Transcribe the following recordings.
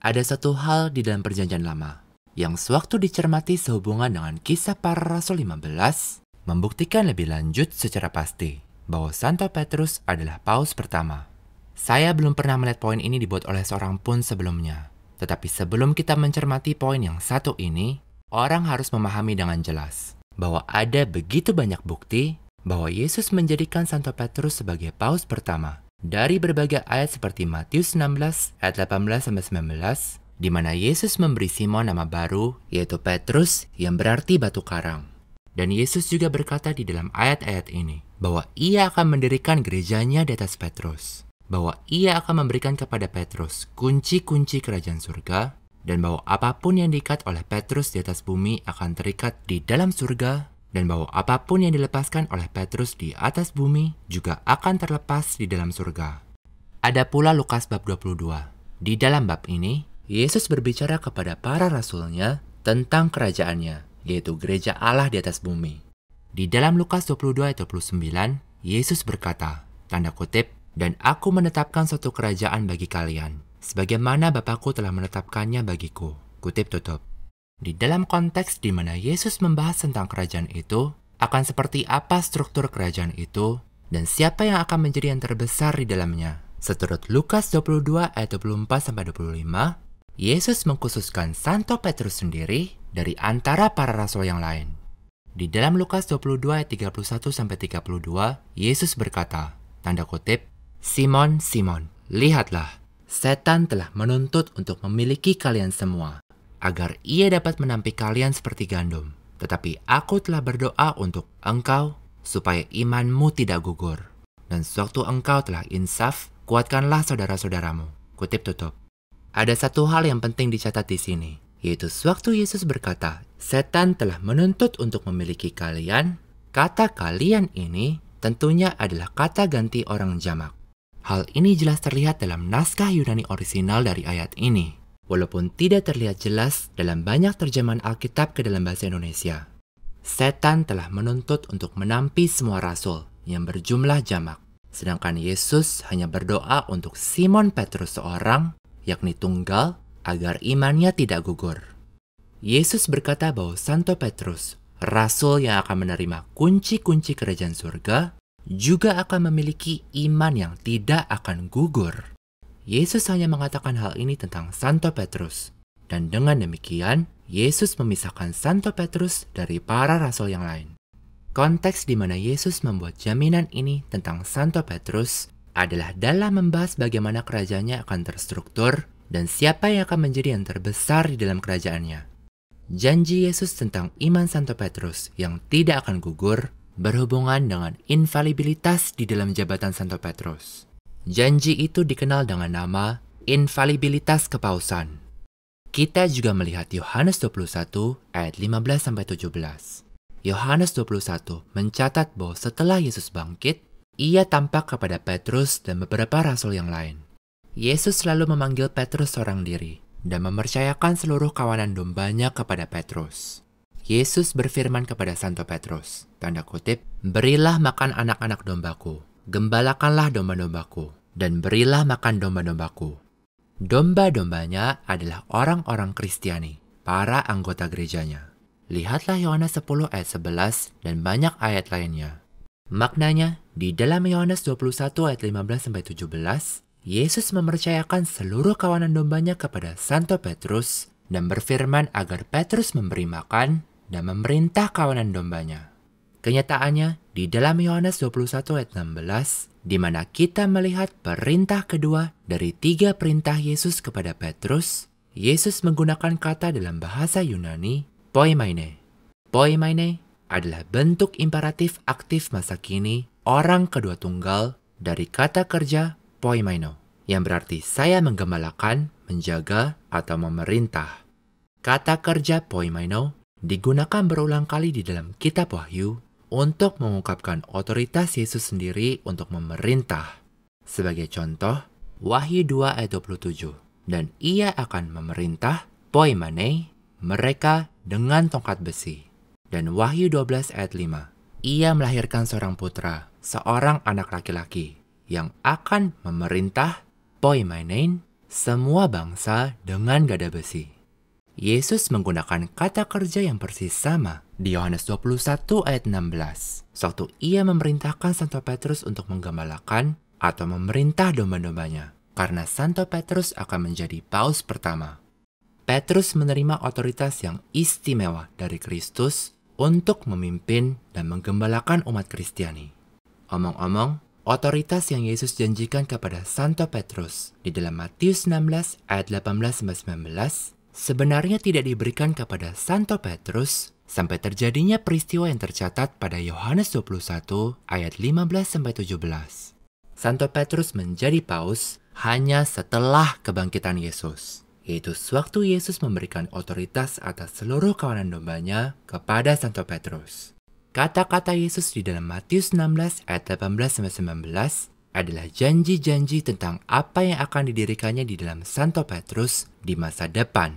Ada satu hal di dalam perjanjian lama yang sewaktu dicermati sehubungan dengan kisah para rasul 15 membuktikan lebih lanjut secara pasti bahwa Santo Petrus adalah paus pertama. Saya belum pernah melihat poin ini dibuat oleh seorang pun sebelumnya. Tetapi sebelum kita mencermati poin yang satu ini, orang harus memahami dengan jelas bahwa ada begitu banyak bukti bahwa Yesus menjadikan Santo Petrus sebagai paus pertama dari berbagai ayat seperti Matius 16 ayat 18-19, di mana Yesus memberi Simon nama baru, yaitu Petrus, yang berarti batu karang. Dan Yesus juga berkata di dalam ayat-ayat ini, bahwa ia akan mendirikan gerejanya di atas Petrus, bahwa ia akan memberikan kepada Petrus kunci-kunci kerajaan surga, dan bahwa apapun yang diikat oleh Petrus di atas bumi akan terikat di dalam surga, dan bahwa apapun yang dilepaskan oleh Petrus di atas bumi juga akan terlepas di dalam surga. Ada pula Lukas bab 22. Di dalam bab ini, Yesus berbicara kepada para rasulnya tentang kerajaannya, yaitu gereja Allah di atas bumi. Di dalam Lukas 22 ayat 29, Yesus berkata, tanda kutip, "Dan aku menetapkan suatu kerajaan bagi kalian, sebagaimana Bapakku telah menetapkannya bagiku." Kutip tutup. Di dalam konteks di mana Yesus membahas tentang kerajaan itu, akan seperti apa struktur kerajaan itu, dan siapa yang akan menjadi yang terbesar di dalamnya. Seturut Lukas 22 ayat 24-25, Yesus mengkhususkan Santo Petrus sendiri dari antara para rasul yang lain. Di dalam Lukas 22 ayat 31-32, Yesus berkata, tanda kutip, "Simon, Simon, lihatlah, setan telah menuntut untuk memiliki kalian semua, agar ia dapat menampik kalian seperti gandum. Tetapi aku telah berdoa untuk engkau, supaya imanmu tidak gugur. Dan sewaktu engkau telah insaf, kuatkanlah saudara-saudaramu." Kutip tutup. Ada satu hal yang penting dicatat di sini, yaitu sewaktu Yesus berkata, setan telah menuntut untuk memiliki kalian, kata kalian ini tentunya adalah kata ganti orang jamak. Hal ini jelas terlihat dalam naskah Yunani orisinal dari ayat ini, walaupun tidak terlihat jelas dalam banyak terjemahan Alkitab ke dalam bahasa Indonesia. Setan telah menuntut untuk menampi semua rasul yang berjumlah jamak, sedangkan Yesus hanya berdoa untuk Simon Petrus seorang, yakni tunggal, agar imannya tidak gugur. Yesus berkata bahwa Santo Petrus, rasul yang akan menerima kunci-kunci kerajaan surga, juga akan memiliki iman yang tidak akan gugur. Yesus hanya mengatakan hal ini tentang Santo Petrus, dan dengan demikian, Yesus memisahkan Santo Petrus dari para rasul yang lain. Konteks di mana Yesus membuat jaminan ini tentang Santo Petrus adalah dalam membahas bagaimana kerajaannya akan terstruktur dan siapa yang akan menjadi yang terbesar di dalam kerajaannya. Janji Yesus tentang iman Santo Petrus yang tidak akan gugur berhubungan dengan infalibilitas di dalam jabatan Santo Petrus. Janji itu dikenal dengan nama infalibilitas kepausan. Kita juga melihat Yohanes 21 ayat 15-17. Yohanes 21 mencatat bahwa setelah Yesus bangkit, ia tampak kepada Petrus dan beberapa rasul yang lain. Yesus selalu memanggil Petrus seorang diri dan mempercayakan seluruh kawanan dombanya kepada Petrus. Yesus berfirman kepada Santo Petrus, tanda kutip, "Berilah makan anak-anak dombaku, gembalakanlah domba-dombaku, dan berilah makan domba-dombaku." Domba-dombanya adalah orang-orang Kristiani, para anggota gerejanya. Lihatlah Yohanes 10 ayat 11 dan banyak ayat lainnya. Maknanya, di dalam Yohanes 21 ayat 15-17, Yesus mempercayakan seluruh kawanan dombanya kepada Santo Petrus dan berfirman agar Petrus memberi makan dan memerintah kawanan dombanya. Kenyataannya, di dalam Yohanes 21 ayat 16, di mana kita melihat perintah kedua dari 3 perintah Yesus kepada Petrus, Yesus menggunakan kata dalam bahasa Yunani, poimaine. Poimaine adalah bentuk imperatif aktif masa kini orang kedua tunggal dari kata kerja poimaino, yang berarti saya menggembalakan, menjaga, atau memerintah. Kata kerja poimaino digunakan berulang kali di dalam kitab Wahyu untuk mengungkapkan otoritas Yesus sendiri untuk memerintah. Sebagai contoh, Wahyu 2 ayat 27, "Dan ia akan memerintah, poimane, mereka dengan tongkat besi." Dan Wahyu 12 ayat 5, "Ia melahirkan seorang putra, seorang anak laki-laki, yang akan memerintah, poimanein, semua bangsa dengan gada besi. Yesus menggunakan kata kerja yang persis sama di Yohanes 21 ayat 16. Sewaktu ia memerintahkan Santo Petrus untuk menggembalakan atau memerintah domba-dombanya, karena Santo Petrus akan menjadi paus pertama. Petrus menerima otoritas yang istimewa dari Kristus untuk memimpin dan menggembalakan umat Kristiani. Omong-omong, otoritas yang Yesus janjikan kepada Santo Petrus di dalam Matius 16 ayat 18-19 sebenarnya tidak diberikan kepada Santo Petrus sampai terjadinya peristiwa yang tercatat pada Yohanes 21 ayat 15-17. Santo Petrus menjadi paus hanya setelah kebangkitan Yesus, yaitu sewaktu Yesus memberikan otoritas atas seluruh kawanan dombanya kepada Santo Petrus. Kata-kata Yesus di dalam Matius 16 ayat 18-19 adalah janji-janji tentang apa yang akan didirikannya di dalam Santo Petrus di masa depan.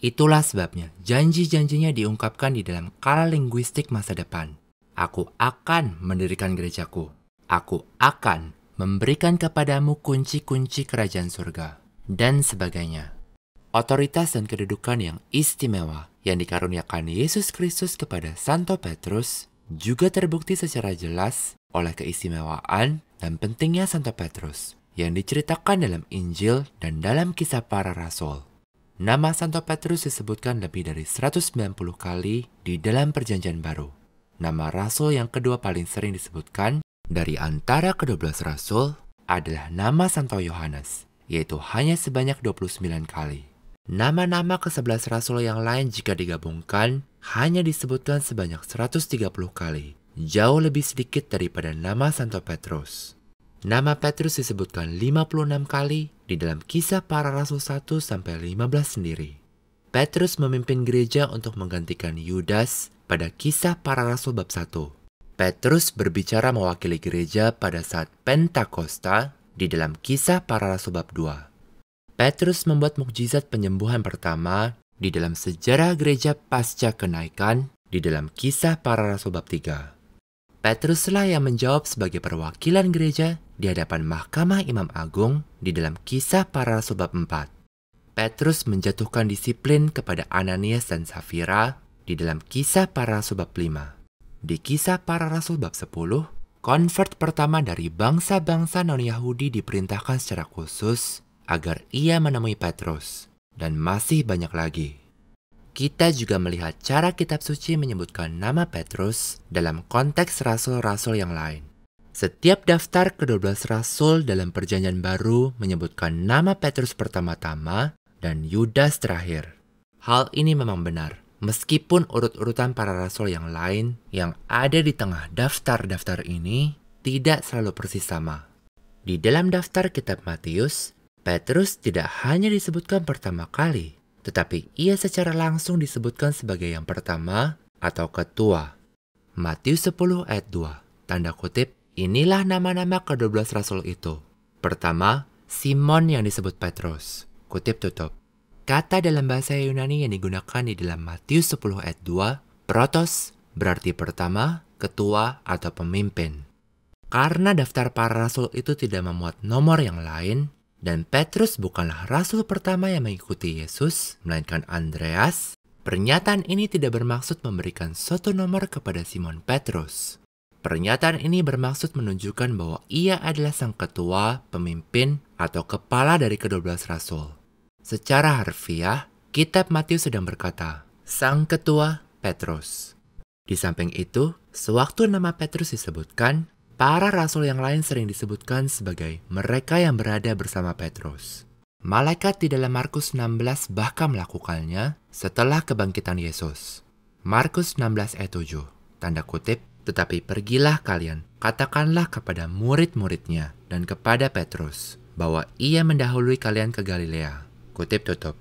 Itulah sebabnya janji-janjinya diungkapkan di dalam kala linguistik masa depan. Aku akan mendirikan gerejaku. Aku akan memberikan kepadamu kunci-kunci kerajaan surga, dan sebagainya. Otoritas dan kedudukan yang istimewa yang dikaruniakan Yesus Kristus kepada Santo Petrus juga terbukti secara jelas oleh keistimewaan dan pentingnya Santo Petrus yang diceritakan dalam Injil dan dalam Kisah Para Rasul. Nama Santo Petrus disebutkan lebih dari 190 kali di dalam Perjanjian Baru. Nama rasul yang kedua paling sering disebutkan dari antara ke-12 rasul adalah nama Santo Yohanes, yaitu hanya sebanyak 29 kali. Nama-nama ke-11 rasul yang lain jika digabungkan hanya disebutkan sebanyak 130 kali, jauh lebih sedikit daripada nama Santo Petrus. Nama Petrus disebutkan 56 kali di dalam Kisah Para Rasul 1-15 sendiri. Petrus memimpin gereja untuk menggantikan Yudas pada Kisah Para Rasul bab 1. Petrus berbicara mewakili gereja pada saat Pentakosta di dalam Kisah Para Rasul bab 2. Petrus membuat mukjizat penyembuhan pertama di dalam sejarah gereja pasca kenaikan di dalam Kisah Para Rasul bab 3. Petruslah yang menjawab sebagai perwakilan gereja di hadapan Mahkamah Imam Agung di dalam Kisah Para Rasul bab 4. Petrus menjatuhkan disiplin kepada Ananias dan Safira di dalam Kisah Para Rasul bab 5. Di Kisah Para Rasul bab 10, konvert pertama dari bangsa-bangsa non-Yahudi diperintahkan secara khusus agar ia menemui Petrus, dan masih banyak lagi. Kita juga melihat cara kitab suci menyebutkan nama Petrus dalam konteks rasul-rasul yang lain. Setiap daftar ke-12 rasul dalam Perjanjian Baru menyebutkan nama Petrus pertama-tama dan Yudas terakhir. Hal ini memang benar, meskipun urut-urutan para rasul yang lain yang ada di tengah daftar-daftar ini tidak selalu persis sama. Di dalam daftar kitab Matius, Petrus tidak hanya disebutkan pertama kali, tetapi ia secara langsung disebutkan sebagai yang pertama atau ketua. Matius 10 ayat 2, tanda kutip, inilah nama-nama ke-12 rasul itu. Pertama, Simon yang disebut Petrus, kutip tutup. Kata dalam bahasa Yunani yang digunakan di dalam Matius 10 ayat 2, protos, berarti pertama, ketua, atau pemimpin. Karena daftar para rasul itu tidak memuat nomor yang lain, dan Petrus bukanlah rasul pertama yang mengikuti Yesus, melainkan Andreas, pernyataan ini tidak bermaksud memberikan suatu nomor kepada Simon Petrus. Pernyataan ini bermaksud menunjukkan bahwa ia adalah sang ketua, pemimpin, atau kepala dari ke-12 rasul. Secara harfiah, kitab Matius sedang berkata, sang ketua Petrus. Di samping itu, sewaktu nama Petrus disebutkan, para rasul yang lain sering disebutkan sebagai mereka yang berada bersama Petrus. Malaikat di dalam Markus 16 bahkan melakukannya setelah kebangkitan Yesus. Markus 16 ayat 7, tanda kutip, tetapi pergilah kalian, katakanlah kepada murid-muridnya dan kepada Petrus, bahwa ia mendahului kalian ke Galilea. Kutip tutup.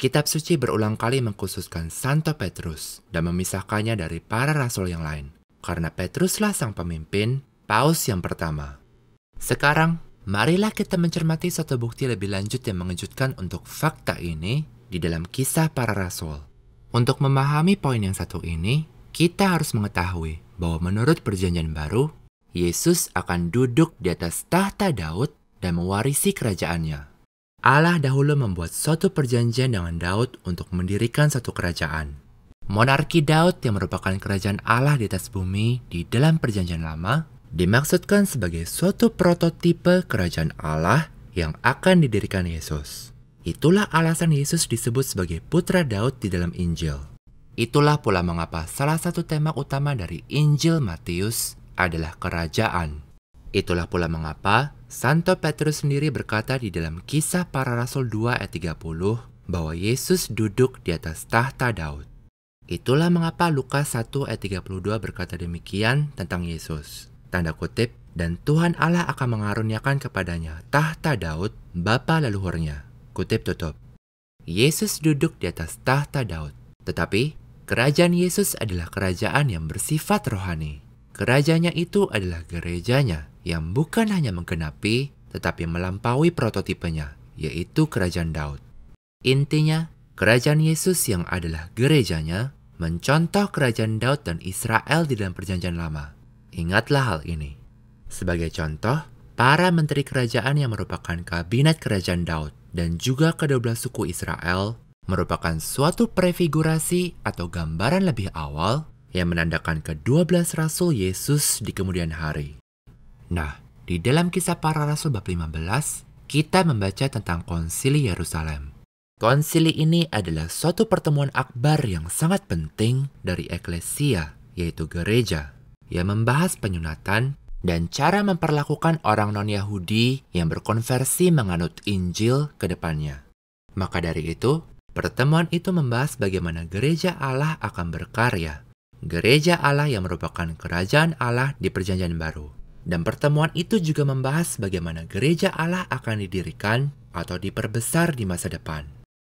Kitab suci berulang kali mengkhususkan Santo Petrus dan memisahkannya dari para rasul yang lain, karena Petruslah sang pemimpin, paus yang pertama. Sekarang, marilah kita mencermati satu bukti lebih lanjut yang mengejutkan untuk fakta ini di dalam Kisah Para Rasul. Untuk memahami poin yang satu ini, kita harus mengetahui bahwa menurut Perjanjian Baru, Yesus akan duduk di atas tahta Daud dan mewarisi kerajaannya. Allah dahulu membuat suatu perjanjian dengan Daud untuk mendirikan satu kerajaan. Monarki Daud yang merupakan kerajaan Allah di atas bumi di dalam perjanjian lama dimaksudkan sebagai suatu prototipe kerajaan Allah yang akan didirikan Yesus. Itulah alasan Yesus disebut sebagai putra Daud di dalam Injil. Itulah pula mengapa salah satu tema utama dari Injil Matius adalah kerajaan. Itulah pula mengapa Santo Petrus sendiri berkata di dalam Kisah Para Rasul 2 ayat 30 bahwa Yesus duduk di atas tahta Daud. Itulah mengapa Lukas 1 ayat 32 berkata demikian tentang Yesus. Tanda kutip, dan Tuhan Allah akan mengaruniakan kepadanya tahta Daud, bapa leluhurnya. Kutip tutup. Yesus duduk di atas tahta Daud. Tetapi, kerajaan Yesus adalah kerajaan yang bersifat rohani. Kerajaannya itu adalah gerejanya yang bukan hanya menggenapi, tetapi melampaui prototipenya, yaitu kerajaan Daud. Intinya, kerajaan Yesus yang adalah gerejanya mencontoh kerajaan Daud dan Israel di dalam perjanjian lama. Ingatlah hal ini. Sebagai contoh, para menteri kerajaan yang merupakan kabinet kerajaan Daud dan juga ke-12 suku Israel merupakan suatu prefigurasi atau gambaran lebih awal yang menandakan ke-12 Rasul Yesus di kemudian hari. Nah, di dalam Kisah Para Rasul bab 15, kita membaca tentang Konsili Yerusalem. Konsili ini adalah suatu pertemuan akbar yang sangat penting dari eklesia, yaitu gereja, yang membahas penyunatan dan cara memperlakukan orang non-Yahudi yang berkonversi menganut Injil ke depannya. Maka dari itu, pertemuan itu membahas bagaimana gereja Allah akan berkarya. Gereja Allah yang merupakan kerajaan Allah di perjanjian baru. Dan pertemuan itu juga membahas bagaimana gereja Allah akan didirikan atau diperbesar di masa depan.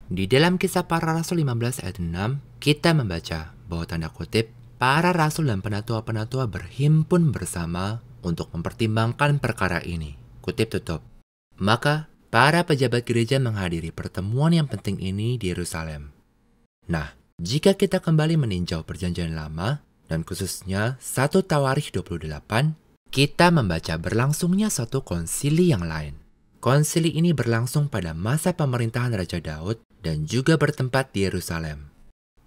Di dalam Kisah Para Rasul 15 ayat 6, kita membaca bahwa tanda kutip, para rasul dan penatua-penatua berhimpun bersama untuk mempertimbangkan perkara ini. Kutip tutup. Maka, para pejabat gereja menghadiri pertemuan yang penting ini di Yerusalem. Nah, jika kita kembali meninjau perjanjian lama, dan khususnya 1 Tawarikh 28, kita membaca berlangsungnya suatu konsili yang lain. Konsili ini berlangsung pada masa pemerintahan Raja Daud dan juga bertempat di Yerusalem.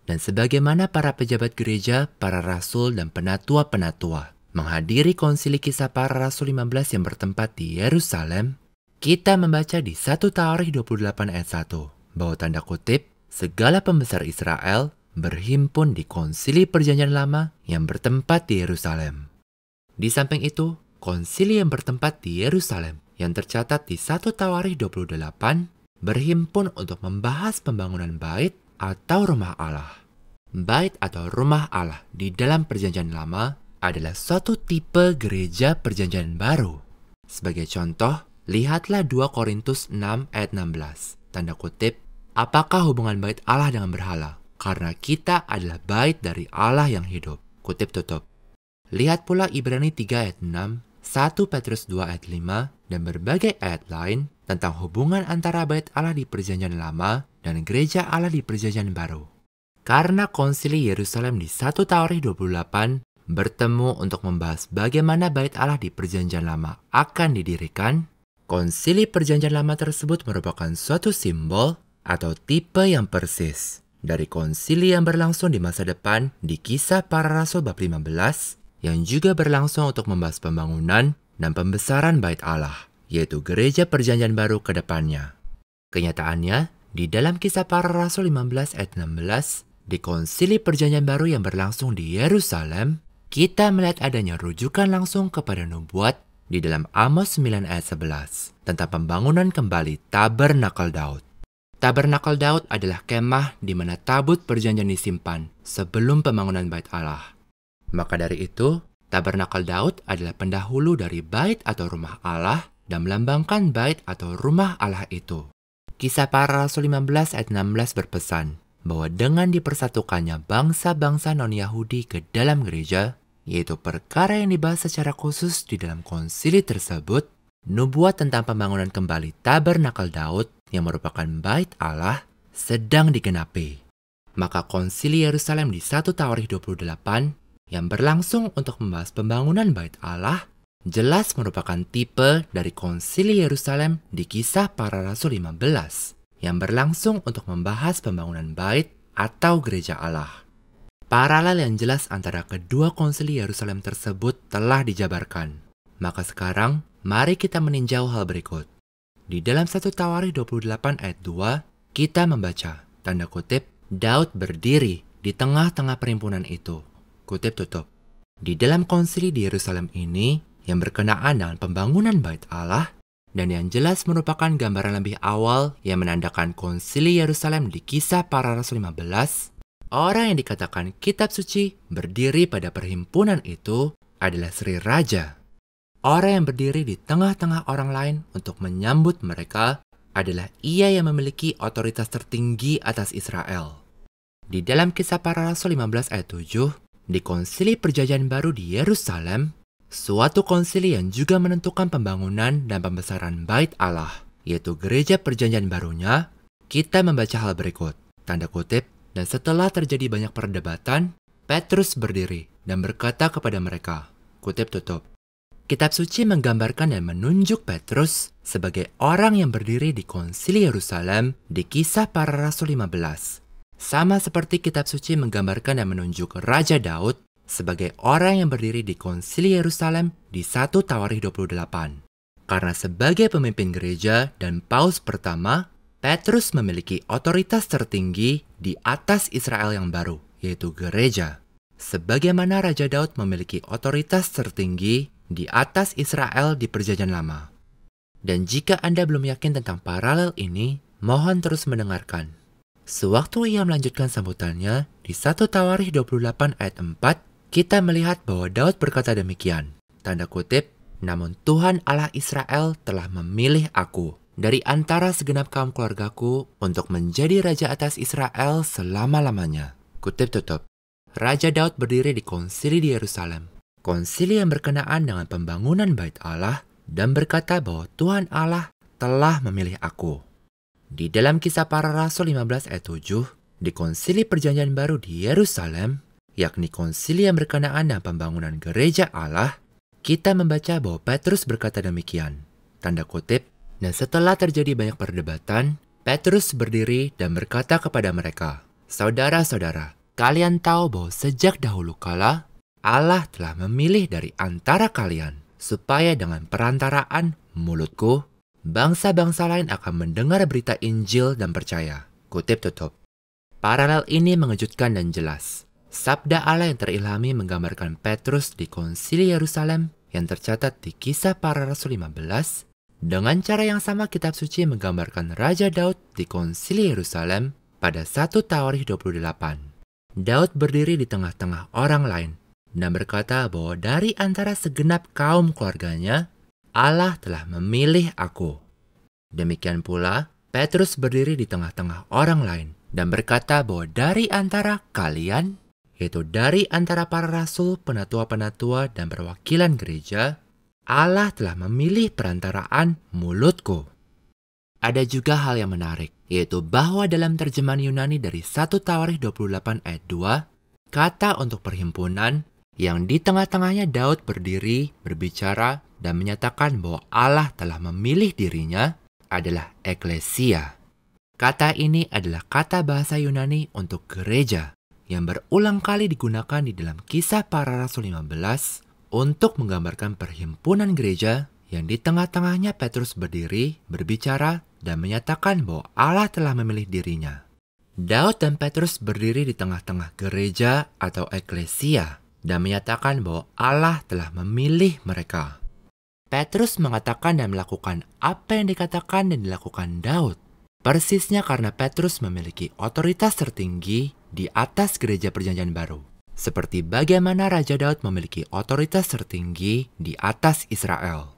Dan sebagaimana para pejabat gereja, para rasul, dan penatua-penatua menghadiri konsili Kisah Para Rasul 15 yang bertempat di Yerusalem, kita membaca di 1 Tawarikh 28 ayat 1 bahwa tanda kutip, segala pembesar Israel berhimpun di konsili perjanjian lama yang bertempat di Yerusalem. Di samping itu, konsili yang bertempat di Yerusalem yang tercatat di 1 Tawarikh 28 berhimpun untuk membahas pembangunan bait atau rumah Allah. Bait atau rumah Allah di dalam perjanjian lama adalah suatu tipe gereja perjanjian baru. Sebagai contoh, lihatlah 2 Korintus 6 ayat 16. Tanda kutip, apakah hubungan bait Allah dengan berhala? Karena kita adalah bait dari Allah yang hidup. Kutip tutup. Lihat pula Ibrani 3 ayat 6, 1 Petrus 2 ayat 5, dan berbagai ayat lain tentang hubungan antara bait Allah di perjanjian lama dan gereja Allah di perjanjian baru. Karena konsili Yerusalem di 1 Tawarikh 28 bertemu untuk membahas bagaimana bait Allah di perjanjian lama akan didirikan, konsili perjanjian lama tersebut merupakan suatu simbol atau tipe yang persis dari konsili yang berlangsung di masa depan di Kisah Para Rasul bab 15 yang juga berlangsung untuk membahas pembangunan dan pembesaran bait Allah, yaitu gereja perjanjian baru ke depannya. Kenyataannya, di dalam Kisah Para Rasul 15 ayat 16, di konsili perjanjian baru yang berlangsung di Yerusalem, kita melihat adanya rujukan langsung kepada nubuat di dalam Amos 9 ayat 11 tentang pembangunan kembali tabernakel Daud. Tabernakel Daud adalah kemah di mana tabut perjanjian disimpan sebelum pembangunan bait Allah. Maka dari itu, tabernakel Daud adalah pendahulu dari bait atau rumah Allah dan melambangkan bait atau rumah Allah itu. Kisah Para Rasul 15 ayat 16 berpesan bahwa dengan dipersatukannya bangsa-bangsa non-Yahudi ke dalam gereja, yaitu perkara yang dibahas secara khusus di dalam konsili tersebut, nubuat tentang pembangunan kembali tabernakel Daud yang merupakan bait Allah sedang digenapi. Maka konsili Yerusalem di 1 Tawarikh 28 yang berlangsung untuk membahas pembangunan bait Allah jelas merupakan tipe dari Konsili Yerusalem di Kisah Para Rasul 15 yang berlangsung untuk membahas pembangunan bait atau gereja Allah. Paralel yang jelas antara kedua konsili Yerusalem tersebut telah dijabarkan. Maka sekarang, mari kita meninjau hal berikut. Di dalam 1 Tawarikh 28 ayat 2, kita membaca, tanda kutip, Daud berdiri di tengah-tengah perhimpunan itu. Kutip tutup. Di dalam konsili di Yerusalem ini, yang berkenaan dengan pembangunan bait Allah, dan yang jelas merupakan gambaran lebih awal yang menandakan konsili Yerusalem di Kisah Para Rasul 15, orang yang dikatakan kitab suci berdiri pada perhimpunan itu adalah Sri Raja. Orang yang berdiri di tengah-tengah orang lain untuk menyambut mereka adalah ia yang memiliki otoritas tertinggi atas Israel. Di dalam Kisah Para Rasul 15 ayat 7, di konsili perjanjian baru di Yerusalem, suatu konsili yang juga menentukan pembangunan dan pembesaran bait Allah, yaitu gereja perjanjian barunya, kita membaca hal berikut, tanda kutip, dan setelah terjadi banyak perdebatan, Petrus berdiri dan berkata kepada mereka, kutip tutup. Kitab suci menggambarkan dan menunjuk Petrus sebagai orang yang berdiri di konsili Yerusalem di Kisah Para Rasul 15. Sama seperti kitab suci menggambarkan dan menunjuk Raja Daud sebagai orang yang berdiri di konsili Yerusalem di 1 Tawarikh 28. Karena sebagai pemimpin gereja dan paus pertama, Petrus memiliki otoritas tertinggi di atas Israel yang baru, yaitu gereja. Sebagaimana Raja Daud memiliki otoritas tertinggi di atas Israel di Perjanjian Lama. Dan jika Anda belum yakin tentang paralel ini, mohon terus mendengarkan. Sewaktu ia melanjutkan sambutannya, di 1 Tawarikh 28 ayat 4, kita melihat bahwa Daud berkata demikian, tanda kutip, namun Tuhan Allah Israel telah memilih aku dari antara segenap kaum keluargaku untuk menjadi raja atas Israel selama-lamanya. Kutip tutup. Raja Daud berdiri di konsili di Yerusalem, konsili yang berkenaan dengan pembangunan bait Allah, dan berkata bahwa Tuhan Allah telah memilih aku. Di dalam Kisah Para Rasul 15 ayat 7, di konsili perjanjian baru di Yerusalem, yakni konsili yang berkenaan dengan pembangunan gereja Allah, kita membaca bahwa Petrus berkata demikian, tanda kutip, dan setelah terjadi banyak perdebatan, Petrus berdiri dan berkata kepada mereka, saudara-saudara, kalian tahu bahwa sejak dahulu kala, Allah telah memilih dari antara kalian, supaya dengan perantaraan mulutku, bangsa-bangsa lain akan mendengar berita Injil dan percaya. Kutip tutup. Paralel ini mengejutkan dan jelas. Sabda Allah yang terilhami menggambarkan Petrus di konsili Yerusalem yang tercatat di Kisah Para Rasul 15, dengan cara yang sama kitab suci menggambarkan Raja Daud di konsili Yerusalem pada 1 Tawarikh 28. Daud berdiri di tengah-tengah orang lain dan berkata bahwa dari antara segenap kaum keluarganya, Allah telah memilih aku. Demikian pula, Petrus berdiri di tengah-tengah orang lain dan berkata bahwa dari antara kalian, yaitu dari antara para rasul, penatua-penatua, dan perwakilan gereja, Allah telah memilih perantaraan mulutku. Ada juga hal yang menarik, yaitu bahwa dalam terjemahan Yunani dari 1 Tawarikh 28 ayat 2, kata untuk perhimpunan, yang di tengah-tengahnya Daud berdiri, berbicara, dan menyatakan bahwa Allah telah memilih dirinya, adalah eklesia. Kata ini adalah kata bahasa Yunani untuk gereja, yang berulang kali digunakan di dalam Kisah Para Rasul 15 untuk menggambarkan perhimpunan gereja yang di tengah-tengahnya Petrus berdiri, berbicara, dan menyatakan bahwa Allah telah memilih dirinya. Daud dan Petrus berdiri di tengah-tengah gereja atau eklesia dan menyatakan bahwa Allah telah memilih mereka. Petrus mengatakan dan melakukan apa yang dikatakan dan dilakukan Daud. Persisnya karena Petrus memiliki otoritas tertinggi di atas gereja perjanjian baru. Seperti bagaimana Raja Daud memiliki otoritas tertinggi di atas Israel.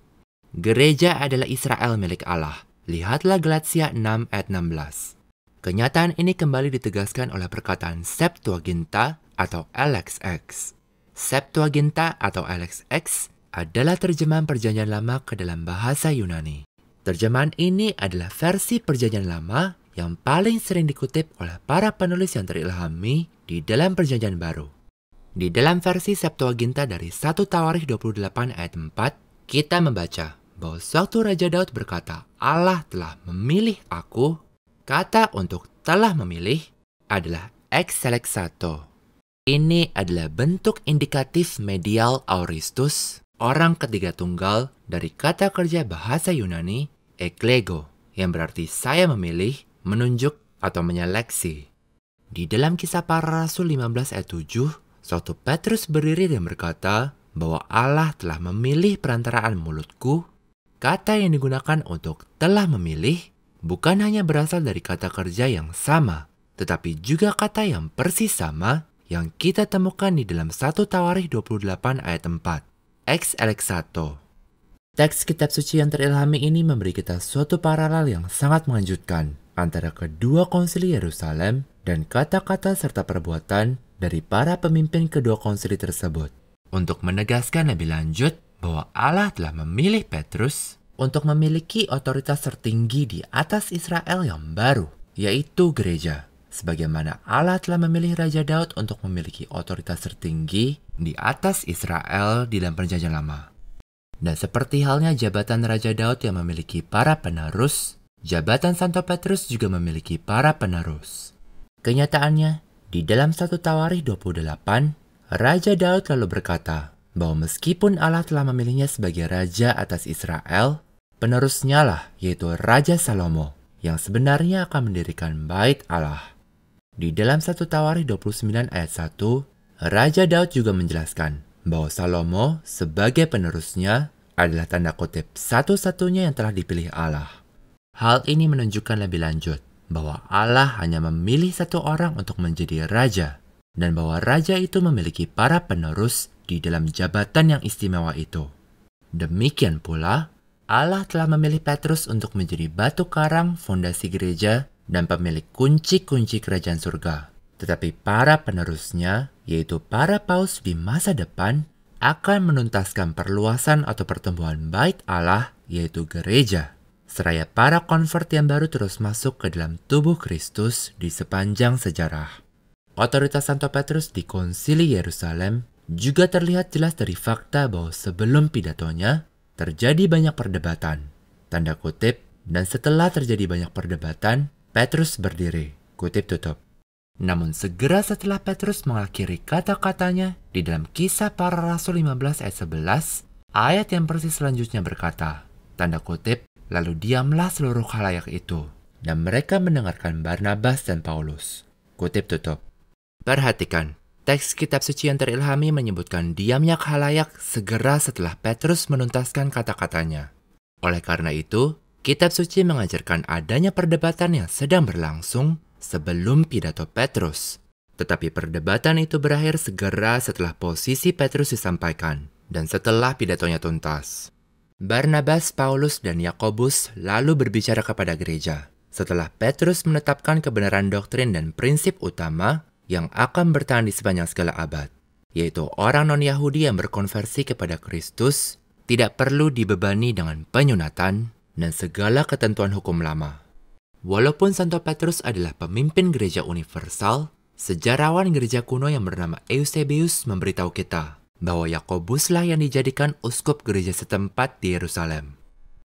Gereja adalah Israel milik Allah. Lihatlah Galatia 6 ayat 16. Kenyataan ini kembali ditegaskan oleh perkataan Septuaginta atau LXX. Septuaginta atau LXX adalah terjemahan perjanjian lama ke dalam bahasa Yunani. Terjemahan ini adalah versi perjanjian lama yang paling sering dikutip oleh para penulis yang terilhami di dalam perjanjian baru. Di dalam versi Septuaginta dari 1 Tawarikh 28 ayat 4, kita membaca bahwa sewaktu Raja Daud berkata, Allah telah memilih aku, kata untuk telah memilih adalah exselexato. Ini adalah bentuk indikatif medial aoristus, orang ketiga tunggal dari kata kerja bahasa Yunani, eklego, yang berarti saya memilih, menunjuk, atau menyeleksi. Di dalam Kisah Para Rasul 15 ayat 7, sewaktu Petrus berdiri dan berkata bahwa Allah telah memilih perantaraan mulutku, kata yang digunakan untuk telah memilih bukan hanya berasal dari kata kerja yang sama, tetapi juga kata yang persis sama yang kita temukan di dalam 1 Tawarikh 28 ayat 4, ex elexato. Teks kitab suci yang terilhami ini memberi kita suatu paralel yang sangat mengejutkan antara kedua konsili Yerusalem dan kata-kata serta perbuatan dari para pemimpin kedua konsili tersebut. Untuk menegaskan lebih lanjut bahwa Allah telah memilih Petrus untuk memiliki otoritas tertinggi di atas Israel yang baru, yaitu gereja. Sebagaimana Allah telah memilih Raja Daud untuk memiliki otoritas tertinggi di atas Israel di dalam Perjanjian Lama. Dan seperti halnya jabatan Raja Daud yang memiliki para penerus, jabatan Santo Petrus juga memiliki para penerus. Kenyataannya, di dalam 1 Tawarikh 28, Raja Daud lalu berkata bahwa meskipun Allah telah memilihnya sebagai raja atas Israel, penerusnya lah yaitu Raja Salomo yang sebenarnya akan mendirikan bait Allah. Di dalam 1 Tawarikh 29 ayat 1, Raja Daud juga menjelaskan bahwa Salomo sebagai penerusnya adalah tanda kutip satu-satunya yang telah dipilih Allah. Hal ini menunjukkan lebih lanjut bahwa Allah hanya memilih satu orang untuk menjadi raja, dan bahwa raja itu memiliki para penerus di dalam jabatan yang istimewa itu. Demikian pula, Allah telah memilih Petrus untuk menjadi batu karang fondasi gereja dan pemilik kunci-kunci kerajaan surga. Tetapi para penerusnya, yaitu para paus di masa depan, akan menuntaskan perluasan atau pertumbuhan bait Allah, yaitu gereja. Seraya para konvert yang baru terus masuk ke dalam tubuh Kristus di sepanjang sejarah. Otoritas Santo Petrus di Konsili Yerusalem juga terlihat jelas dari fakta bahwa sebelum pidatonya, terjadi banyak perdebatan, tanda kutip, dan setelah terjadi banyak perdebatan, Petrus berdiri, kutip tutup. Namun segera setelah Petrus mengakhiri kata-katanya di dalam Kisah Para Rasul 15 ayat 11, ayat yang persis selanjutnya berkata, tanda kutip, lalu diamlah seluruh khalayak itu, dan mereka mendengarkan Barnabas dan Paulus, kutip tutup. Perhatikan, teks kitab suci yang terilhami menyebutkan diamnya khalayak segera setelah Petrus menuntaskan kata-katanya. Oleh karena itu, kitab suci mengajarkan adanya perdebatan yang sedang berlangsung sebelum pidato Petrus. Tetapi perdebatan itu berakhir segera setelah posisi Petrus disampaikan dan setelah pidatonya tuntas. Barnabas, Paulus, dan Yakobus lalu berbicara kepada gereja setelah Petrus menetapkan kebenaran doktrin dan prinsip utama yang akan bertahan di sepanjang segala abad, yaitu orang non-Yahudi yang berkonversi kepada Kristus tidak perlu dibebani dengan penyunatan dan segala ketentuan hukum lama. Walaupun Santo Petrus adalah pemimpin gereja universal, sejarawan gereja kuno yang bernama Eusebius memberitahu kita bahwa Yakobuslah yang dijadikan uskup gereja setempat di Yerusalem.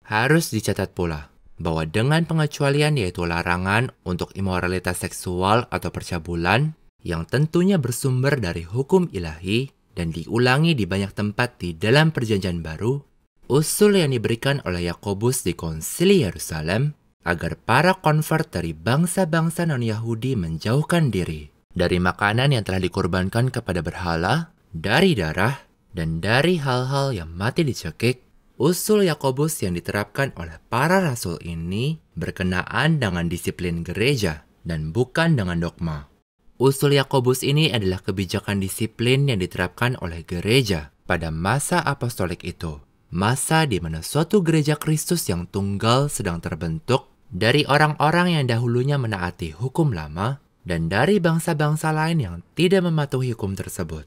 Harus dicatat pula bahwa dengan pengecualian yaitu larangan untuk imoralitas seksual atau percabulan yang tentunya bersumber dari hukum ilahi dan diulangi di banyak tempat di dalam Perjanjian Baru, usul yang diberikan oleh Yakobus di Konsili Yerusalem agar para konvert dari bangsa-bangsa non-Yahudi menjauhkan diri dari makanan yang telah dikorbankan kepada berhala, dari darah, dan dari hal-hal yang mati dicekik. Usul Yakobus yang diterapkan oleh para rasul ini berkenaan dengan disiplin gereja dan bukan dengan dogma. Usul Yakobus ini adalah kebijakan disiplin yang diterapkan oleh gereja pada masa apostolik itu. Masa di mana suatu gereja Kristus yang tunggal sedang terbentuk dari orang-orang yang dahulunya menaati hukum lama dan dari bangsa-bangsa lain yang tidak mematuhi hukum tersebut.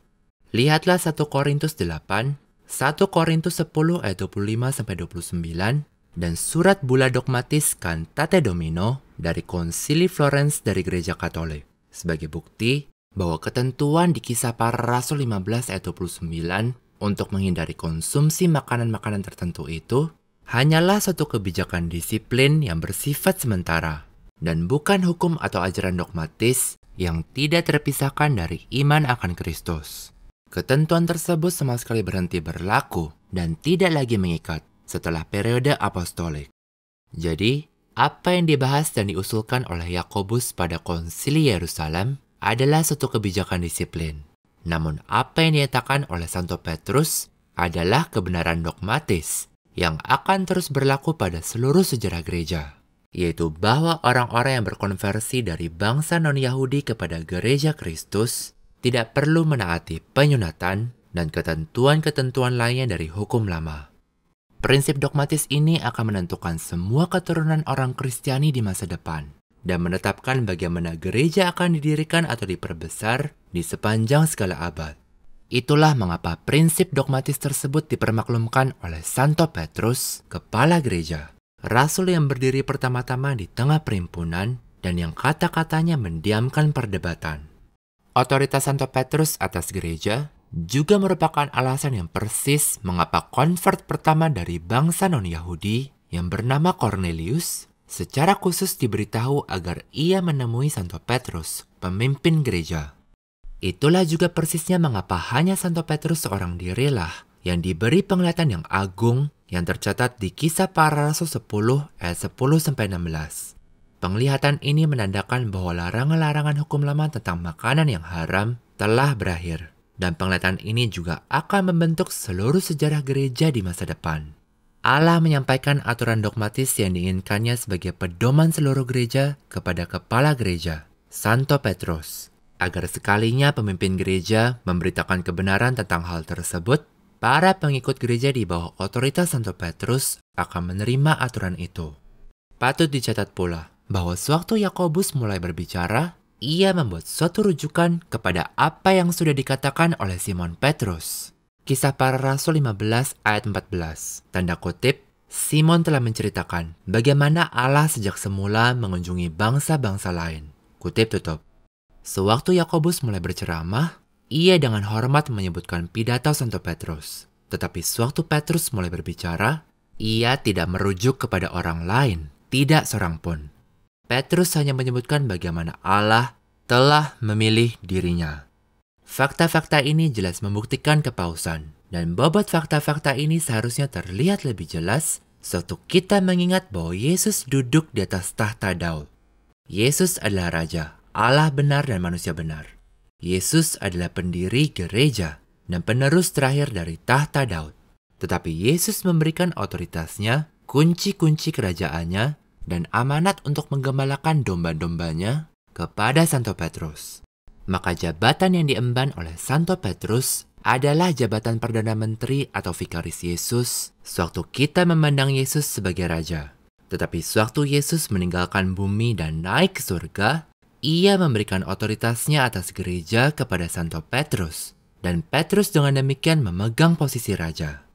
Lihatlah 1 Korintus 8, 1 Korintus 10 ayat 25-29, dan surat bula dogmatis Cantate Domino dari Konsili Florence dari Gereja Katolik sebagai bukti bahwa ketentuan di Kisah Para Rasul 15 ayat 29 untuk menghindari konsumsi makanan-makanan tertentu itu hanyalah suatu kebijakan disiplin yang bersifat sementara dan bukan hukum atau ajaran dogmatis yang tidak terpisahkan dari iman akan Kristus. Ketentuan tersebut sama sekali berhenti berlaku dan tidak lagi mengikat setelah periode apostolik. Jadi, apa yang dibahas dan diusulkan oleh Yakobus pada Konsili Yerusalem adalah suatu kebijakan disiplin. Namun apa yang dinyatakan oleh Santo Petrus adalah kebenaran dogmatis yang akan terus berlaku pada seluruh sejarah gereja, yaitu bahwa orang-orang yang berkonversi dari bangsa non-Yahudi kepada gereja Kristus tidak perlu menaati penyunatan dan ketentuan-ketentuan lainnya dari hukum lama. Prinsip dogmatis ini akan menentukan semua keturunan orang Kristiani di masa depan dan menetapkan bagaimana gereja akan didirikan atau diperbesar di sepanjang segala abad. Itulah mengapa prinsip dogmatis tersebut dipermaklumkan oleh Santo Petrus, kepala gereja, rasul yang berdiri pertama-tama di tengah perimpunan dan yang kata-katanya mendiamkan perdebatan. Otoritas Santo Petrus atas gereja juga merupakan alasan yang persis mengapa konvert pertama dari bangsa non-Yahudi yang bernama Cornelius secara khusus diberitahu agar ia menemui Santo Petrus, pemimpin gereja. Itulah juga persisnya mengapa hanya Santo Petrus seorang dirilah yang diberi penglihatan yang agung yang tercatat di Kisah Para Rasul 10 ayat 10-16. Penglihatan ini menandakan bahwa larangan-larangan hukum lama tentang makanan yang haram telah berakhir. Dan penglihatan ini juga akan membentuk seluruh sejarah gereja di masa depan. Allah menyampaikan aturan dogmatis yang diinginkannya sebagai pedoman seluruh gereja kepada kepala gereja, Santo Petrus, agar sekalinya pemimpin gereja memberitakan kebenaran tentang hal tersebut, para pengikut gereja di bawah otoritas Santo Petrus akan menerima aturan itu. Patut dicatat pula bahwa sewaktu Yakobus mulai berbicara, ia membuat suatu rujukan kepada apa yang sudah dikatakan oleh Simon Petrus. Kisah Para Rasul 15 ayat 14. Tanda kutip, Simon telah menceritakan bagaimana Allah sejak semula mengunjungi bangsa-bangsa lain. Kutip tutup. Sewaktu Yakobus mulai berceramah, ia dengan hormat menyebutkan pidato Santo Petrus. Tetapi sewaktu Petrus mulai berbicara, ia tidak merujuk kepada orang lain, tidak seorang pun. Petrus hanya menyebutkan bagaimana Allah telah memilih dirinya. Fakta-fakta ini jelas membuktikan kepausan, dan bobot fakta-fakta ini seharusnya terlihat lebih jelas sewaktu kita mengingat bahwa Yesus duduk di atas tahta Daud. Yesus adalah Raja, Allah benar dan manusia benar. Yesus adalah pendiri gereja dan penerus terakhir dari tahta Daud. Tetapi Yesus memberikan otoritasnya, kunci-kunci kerajaannya, dan amanat untuk menggembalakan domba-dombanya kepada Santo Petrus. Maka jabatan yang diemban oleh Santo Petrus adalah jabatan Perdana Menteri atau Vikaris Yesus sewaktu kita memandang Yesus sebagai Raja. Tetapi sewaktu Yesus meninggalkan bumi dan naik ke surga, ia memberikan otoritasnya atas gereja kepada Santo Petrus. Dan Petrus dengan demikian memegang posisi Raja.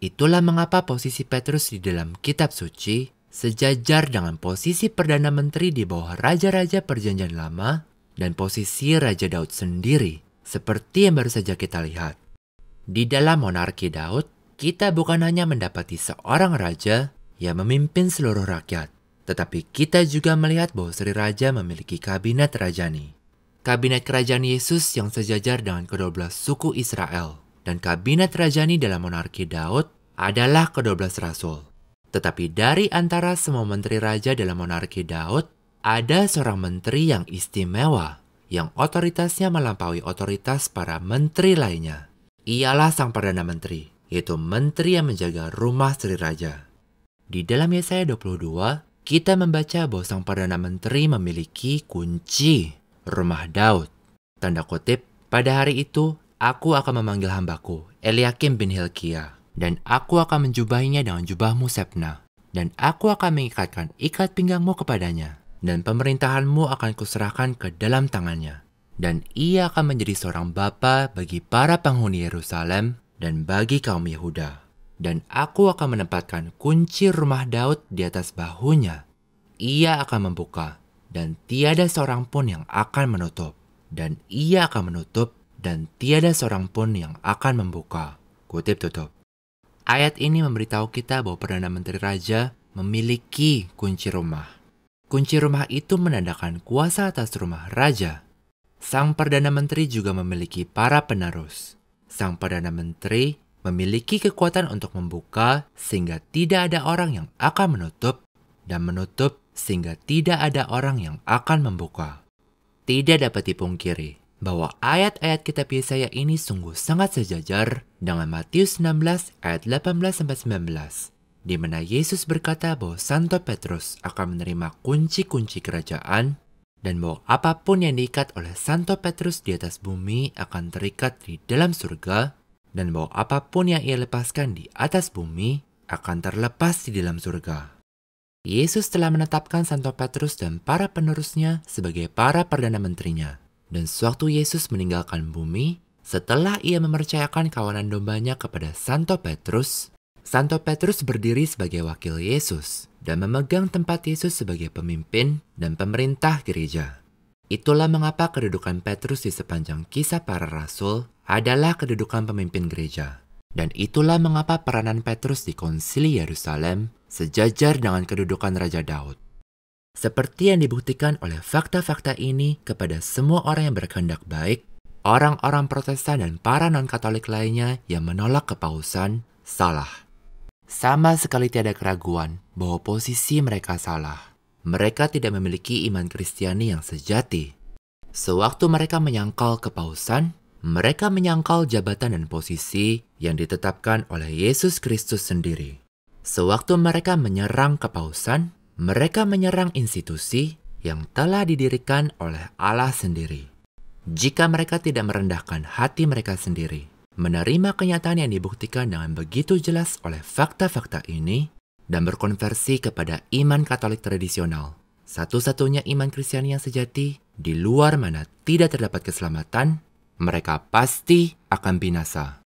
Itulah mengapa posisi Petrus di dalam kitab suci sejajar dengan posisi Perdana Menteri di bawah Raja-Raja Perjanjian Lama dan posisi Raja Daud sendiri, seperti yang baru saja kita lihat. Di dalam monarki Daud, kita bukan hanya mendapati seorang raja yang memimpin seluruh rakyat, tetapi kita juga melihat bahwa Sri Raja memiliki kabinet rajani. Kabinet kerajaan Yesus yang sejajar dengan ke-12 suku Israel, dan kabinet rajani dalam monarki Daud adalah ke-12 rasul. Tetapi dari antara semua menteri raja dalam monarki Daud, ada seorang menteri yang istimewa, yang otoritasnya melampaui otoritas para menteri lainnya. Ialah sang Perdana Menteri, yaitu menteri yang menjaga rumah Sri Raja. Di dalam Yesaya 22, kita membaca bahwa sang Perdana Menteri memiliki kunci rumah Daud. Tanda kutip, pada hari itu, aku akan memanggil hambaku, Eliakim bin Hilkia, dan aku akan menjubahinya dengan jubahmu Sepna, dan aku akan mengikatkan ikat pinggangmu kepadanya. Dan pemerintahanmu akan kuserahkan ke dalam tangannya. Dan ia akan menjadi seorang bapa bagi para penghuni Yerusalem dan bagi kaum Yehuda. Dan aku akan menempatkan kunci rumah Daud di atas bahunya. Ia akan membuka, dan tiada seorang pun yang akan menutup. Dan ia akan menutup, dan tiada seorang pun yang akan membuka. Kutip tutup. Ayat ini memberitahu kita bahwa Perdana Menteri Raja memiliki kunci rumah. Kunci rumah itu menandakan kuasa atas rumah Raja. Sang Perdana Menteri juga memiliki para penerus. Sang Perdana Menteri memiliki kekuatan untuk membuka sehingga tidak ada orang yang akan menutup, dan menutup sehingga tidak ada orang yang akan membuka. Tidak dapat dipungkiri bahwa ayat-ayat kitab Yesaya ini sungguh sangat sejajar dengan Matius 16 ayat 18-19, di mana Yesus berkata bahwa Santo Petrus akan menerima kunci-kunci kerajaan, dan bahwa apapun yang diikat oleh Santo Petrus di atas bumi akan terikat di dalam surga, dan bahwa apapun yang ia lepaskan di atas bumi akan terlepas di dalam surga. Yesus telah menetapkan Santo Petrus dan para penerusnya sebagai para Perdana Menterinya. Dan sewaktu Yesus meninggalkan bumi, setelah ia mempercayakan kawanan dombanya kepada Santo Petrus berdiri sebagai wakil Yesus dan memegang tempat Yesus sebagai pemimpin dan pemerintah gereja. Itulah mengapa kedudukan Petrus di sepanjang kisah para rasul adalah kedudukan pemimpin gereja. Dan itulah mengapa peranan Petrus di Konsili Yerusalem sejajar dengan kedudukan Raja Daud. Seperti yang dibuktikan oleh fakta-fakta ini kepada semua orang yang berkehendak baik, orang-orang Protestan dan para non-Katolik lainnya yang menolak kepausan salah. Sama sekali tiada keraguan bahwa posisi mereka salah. Mereka tidak memiliki iman Kristiani yang sejati. Sewaktu mereka menyangkal kepausan, mereka menyangkal jabatan dan posisi yang ditetapkan oleh Yesus Kristus sendiri. Sewaktu mereka menyerang kepausan, mereka menyerang institusi yang telah didirikan oleh Allah sendiri. Jika mereka tidak merendahkan hati mereka sendiri, menerima kenyataan yang dibuktikan dengan begitu jelas oleh fakta-fakta ini, dan berkonversi kepada iman Katolik tradisional, satu-satunya iman Kristiani yang sejati, di luar mana tidak terdapat keselamatan, mereka pasti akan binasa.